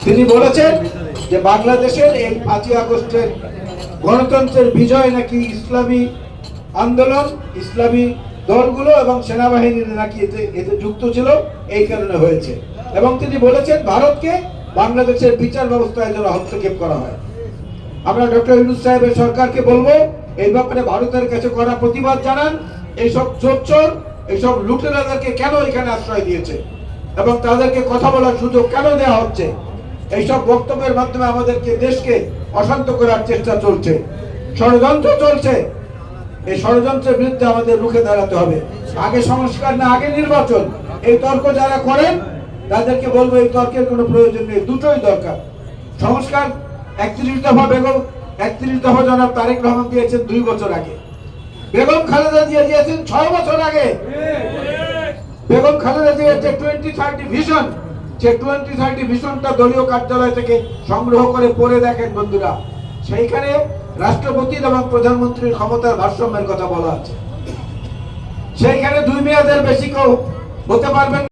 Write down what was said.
তিনি বলেছেন যে বাংলাদেশের এই 5ই আগস্টের গণতন্ত্রের বিজয় নাকি ইসলামী আন্দোলন, ইসলামী দলগুলো এবং সেনাবাহিনীর নাকি এতে যুক্ত ছিল, এই কারণে হয়েছে। এবং তিনি বলেছেন ভারতকে বাংলাদেশের বিচার ব্যবস্থায় যেন হস্তক্ষেপ করা হয়। আমরা ডক্টর ইউনূস সাহেবের সরকারকে বলবো এই ব্যাপারে ভারতের কাছে কড়া প্রতিবাদ জানান। এইসব চোর, এইসব লুটেরাদেরকে কেন এখানে আশ্রয় দিয়েছে এবং তাদেরকে কথা বলার সুযোগ কেন দেওয়া হচ্ছে? এইসব বক্তব্যের মাধ্যমে আমাদেরকে দেশকে অশান্ত করার চেষ্টা চলছে, ষড়যন্ত্র চলছে। এই ষড়যন্ত্রের বিরুদ্ধে আমাদের রুখে দাঁড়াতে হবে। আগে সংস্কার না আগে নির্বাচন, এই তর্ক যারা করেন তাদেরকে বলবো এই তর্কের কোনো প্রয়োজন নেই, দুটোই দরকার। সংস্কার 31 দফা বেগম 31 দফা জনাব তারেক রহমান দিয়েছেন 2 বছর আগে, বেগম খালেদা জিয়া দিয়েছেন 6 বছর আগে। বেগম খালেদা জিয়ার যে 2030 ভিশন, যে 2030 ভিশনটা দলীয় কার্যালয় থেকে সংগ্রহ করে পড়ে দেখেন বন্ধুরা, সেইখানে রাষ্ট্রপতির এবং প্রধানমন্ত্রীর ক্ষমতার ভারসাম্যের কথা বলা আছে। সেইখানে 2 মেয়াদের বেশি কেউ হতে পারবেন